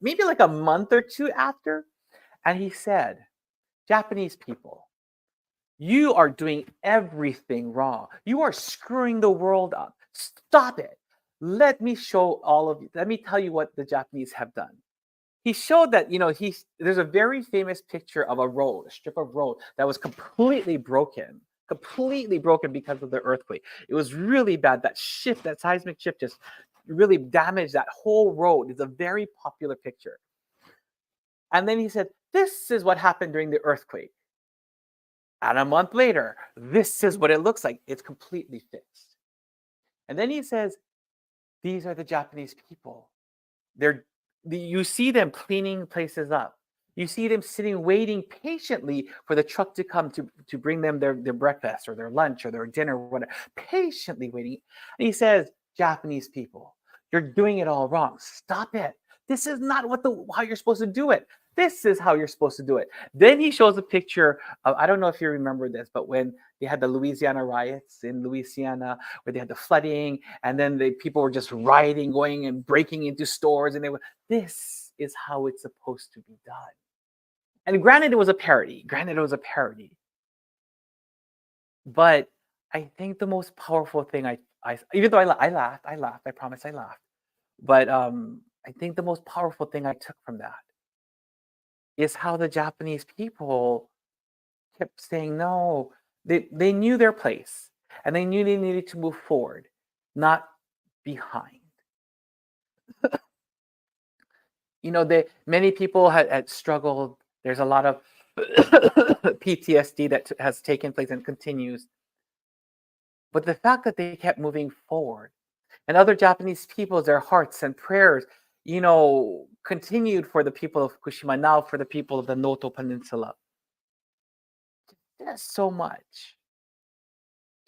maybe like a month or two after. And he said, Japanese people, you are doing everything wrong. You are screwing the world up. Stop it. Let me show all of you. Let me tell you what the Japanese have done. He showed that, there's a very famous picture of a strip of road that was completely broken because of the earthquake. It was really bad. That seismic shift just really damaged that whole road. It's a very popular picture. And then he said, this is what happened during the earthquake. And a month later, this is what it looks like. It's completely fixed. And then he says, these are the Japanese people. You see them cleaning places up. You see them sitting, waiting patiently for the truck to come to bring them their breakfast or their lunch or their dinner, or whatever. Patiently waiting. And he says, Japanese people, you're doing it all wrong. Stop it. This is not how you're supposed to do it. This is how you're supposed to do it. Then he shows a picture of, I don't know if you remember this, but when they had the Louisiana riots in Louisiana, where they had the flooding, and then the people were just rioting, going and breaking into stores, and this is how it's supposed to be done. And granted, it was a parody. But I think the most powerful thing even though I laughed, I promise I laughed. But I think the most powerful thing I took from that is how the Japanese people kept saying no. They knew their place, and they knew they needed to move forward, not behind. Many people had struggled. There's a lot of PTSD that has taken place and continues. But the fact that they kept moving forward, and other Japanese people, their hearts and prayers, continued for the people of Fukushima, now for the people of the Noto Peninsula. Just so much.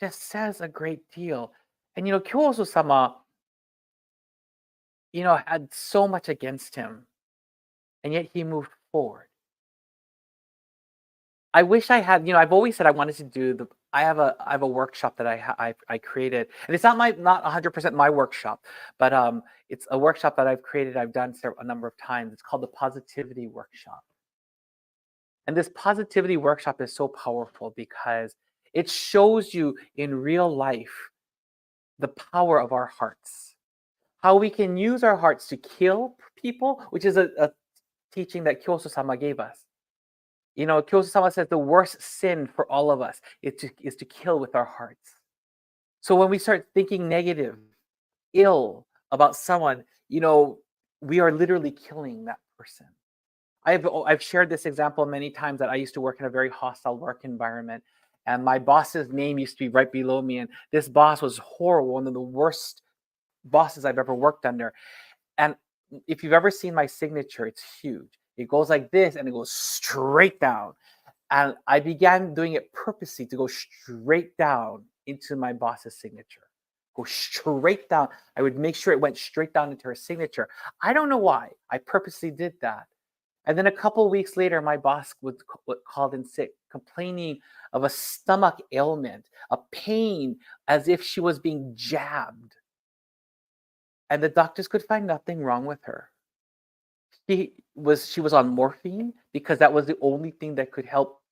Just says a great deal. And Kyoso-sama, had so much against him, and yet he moved forward. I wish I had, I've always said I wanted to do I have a workshop that I created, and it's not 100% my workshop, but it's a workshop that I've created. I've done a number of times. It's called the Positivity Workshop. And this Positivity Workshop is so powerful because it shows you in real life the power of our hearts, how we can use our hearts to kill people, which is a teaching that Kyoso-sama gave us. Kyosu-sama says the worst sin for all of us is to kill with our hearts. So when we start thinking negative, ill about someone, we are literally killing that person. I've shared this example many times that I used to work in a very hostile work environment, and my boss's name used to be right below me, and this boss was horrible, one of the worst bosses I've ever worked under. And if you've ever seen my signature, it's huge. It goes like this, and it goes straight down. And I began doing it purposely to go straight down into my boss's signature. Go straight down. I would make sure it went straight down into her signature. I don't know why. I purposely did that. And then a couple of weeks later, my boss called in sick, complaining of a stomach ailment, a pain, as if she was being jabbed. And the doctors could find nothing wrong with her. She was on morphine because that was the only thing that could help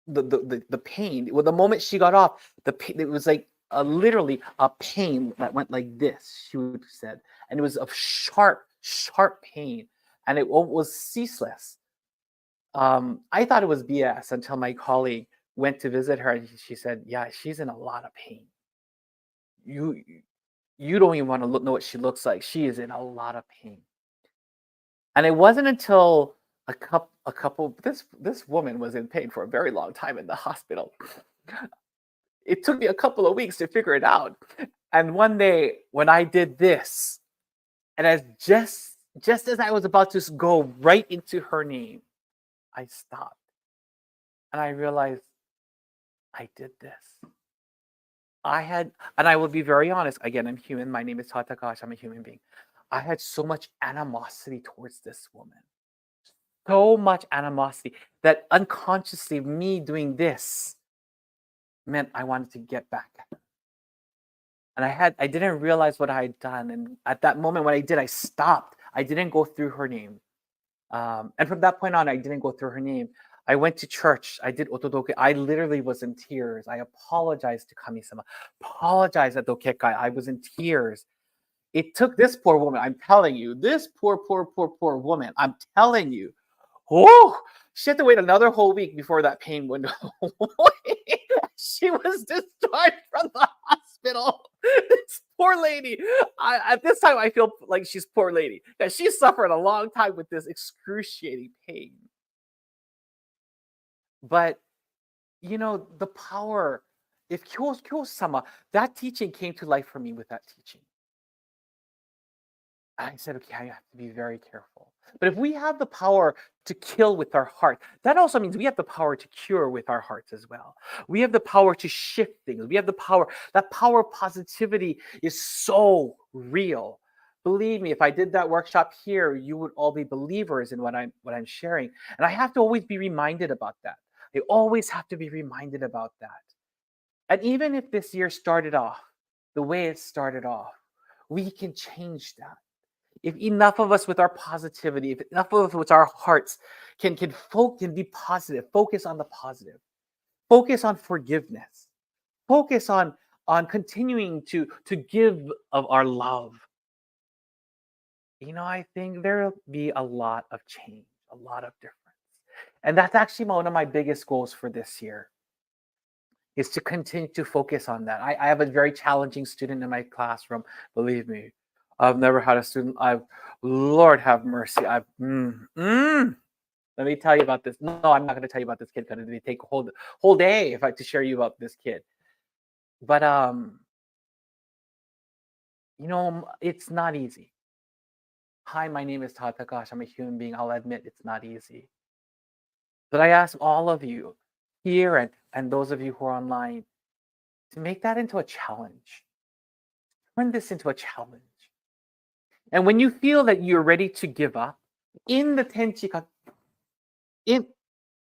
the pain. Well, the moment she got off, the pain, it was like literally a pain that went like this, she would said. And it was a sharp, sharp pain. And it was ceaseless. I thought it was BS until my colleague went to visit her and she said, yeah, she's in a lot of pain. You don't even want to know what she looks like. She is in a lot of pain. And it wasn't until this woman was in pain for a very long time in the hospital. It took me a couple of weeks to figure it out. And one day when I did this, and as just as I was about to go right into her name, I stopped. And I realized I did this. And I will be very honest, again, I'm human. My name is Tatakash. I'm a human being. I had so much animosity towards this woman. So much animosity that unconsciously me doing this meant I wanted to get back at her. And I didn't realize what I had done. And at that moment when I did, I stopped. I didn't go through her name. And from that point on, I didn't go through her name. I went to church. I did otodoke. I literally was in tears. I apologized to Kami-sama. Apologized at dokekai. I was in tears. It took this poor woman, I'm telling you, this poor woman, I'm telling you, oh, she had to wait another whole week before that pain went away. She was discharged from the hospital. This poor lady. At this time, I feel like she's poor lady because she suffered a long time with this excruciating pain. But the power. If Kyo-sama, that teaching came to life for me with that teaching. I said, okay, I have to be very careful. But if we have the power to kill with our heart, that also means we have the power to cure with our hearts as well. We have the power to shift things. We have the power. That power of positivity is so real. Believe me, if I did that workshop here, you would all be believers in what I'm sharing. And I have to always be reminded about that. I always have to be reminded about that. And even if this year started off the way it started off, we can change that. If enough of us with our positivity, if enough of us with our hearts can be positive, focus on the positive, focus on forgiveness, focus on continuing to give of our love, I think there'll be a lot of change, a lot of difference. And that's actually one of my biggest goals for this year, is to continue to focus on that. I have a very challenging student in my classroom, believe me. I've never had a student. Lord have mercy. Let me tell you about this. No, I'm not going to tell you about this kid because it take a whole day if I to share you about this kid. But it's not easy. Hi, my name is Tatakash. I'm a human being. I'll admit it's not easy. But I ask all of you here and those of you who are online to make that into a challenge. Turn this into a challenge. And when you feel that you're ready to give up, in the Tenchika,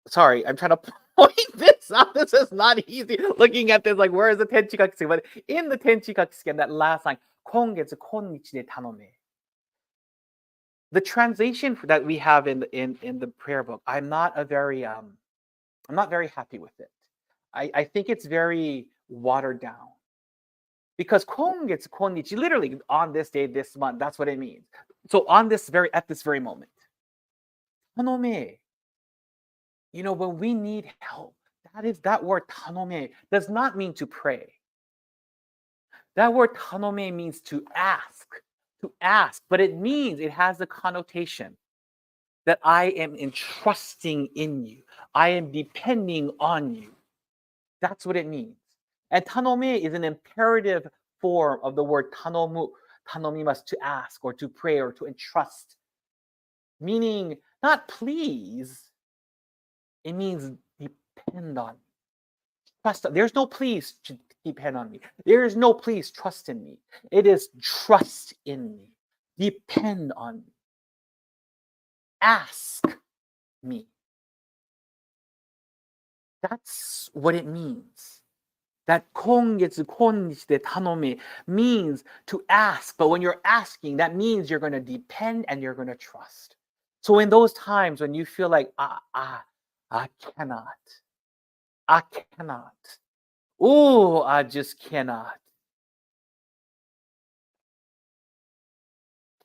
sorry, I'm trying to point this out. This is not easy. Looking at this, like, where is the Tenchikakusuke? But in the Tenchikakusuke, that last line, kongetsu konnichi de tanome. The translation that we have in the prayer book, I'm not very happy with it. I think it's very watered down. Because kongetsu konnichi, literally on this day, this month, that's what it means. So at this very moment. Tanome. When we need help, that word tanome does not mean to pray. That word tanome means to ask, but it has a connotation that I am entrusting in you. I am depending on you. That's what it means. And tanome is an imperative form of the word tanomu, tanomimasu, to ask or to pray or to entrust, meaning not please, it means depend on. Trust. There's no please to depend on me. There is no please trust in me. It is trust in me. Depend on me. Ask me. That's what it means. That 今月今日で頼め means to ask. But when you're asking, that means you're going to depend and you're going to trust. So in those times when you feel like, I cannot. Oh, I just cannot.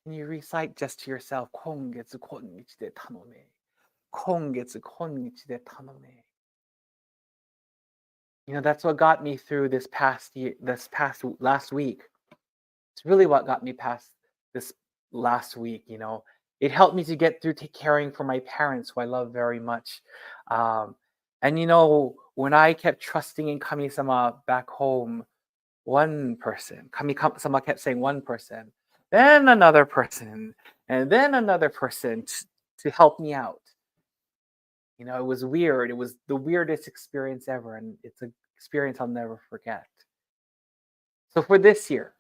Can you recite just to yourself, 今月今日で頼め。今月今日で頼め。That's what got me through this past last week. It's really what got me past this last week. It helped me to get through caring for my parents, who I love very much. And when I kept trusting in Kami-sama back home, one person, Kami-sama kept saying one person, then another person, and then another person to help me out. It was weird. It was the weirdest experience ever, and it's an experience I'll never forget. So for this year,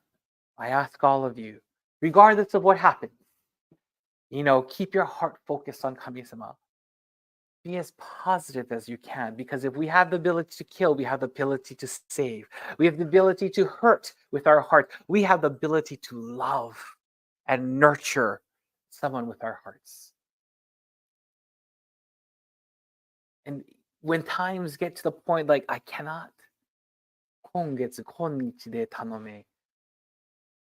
I ask all of you, regardless of what happens, keep your heart focused on Kami-sama. Be as positive as you can, because if we have the ability to kill, we have the ability to save. We have the ability to hurt with our heart. We have the ability to love and nurture someone with our hearts. And when times get to the point like, I cannot, 今月今日で頼め.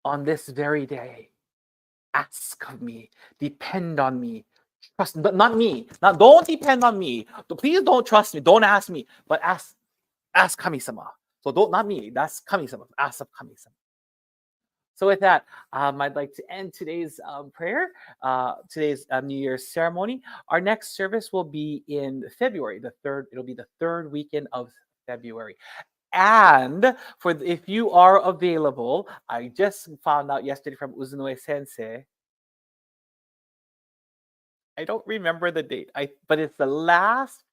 On this very day, ask of me, depend on me, trust, but not me. Don't depend on me. Please don't trust me. Don't ask me, but ask Kami-sama. So not me. That's Kami-sama. Ask of Kami-sama. So with that, I'd like to end today's prayer, today's New Year's ceremony. Our next service will be in February, the 3rd. It'll be the 3rd weekend of February. And if you are available, I just found out yesterday from Uzunoe Sensei. I don't remember the date, but it's the last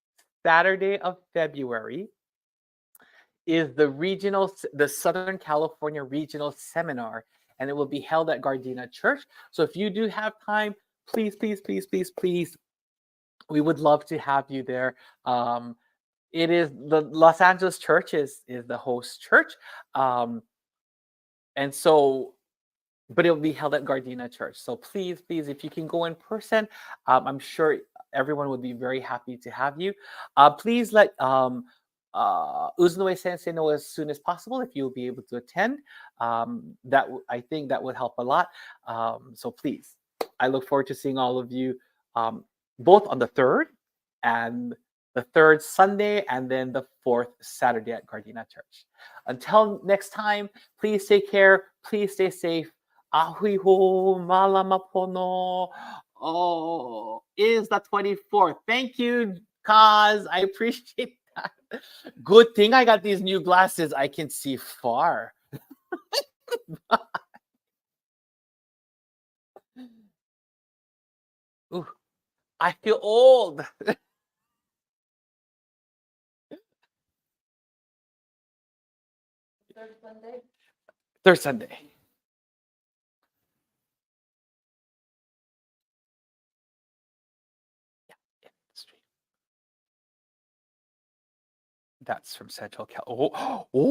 Saturday of February is the Southern California Regional Seminar, and it will be held at Gardena Church. So if you do have time, please, we would love to have you there. It is the Los Angeles church is the host church. And so, but it will be held at Gardena Church. So please, if you can go in person, I'm sure everyone would be very happy to have you. Please let Uzunoe Sensei know as soon as possible if you'll be able to attend. I think that would help a lot. So please, I look forward to seeing all of you both on the 3rd and the 3rd Sunday, and then the 4th Saturday at Gardena Church. Until next time, please take care. Please stay safe. Ahui ho malamapono. Oh, is the 24th. Thank you, Kaz. I appreciate that. Good thing I got these new glasses. I can see far. Ooh, I feel old. Third Sunday. Yeah, that's from Central Cal. Oh,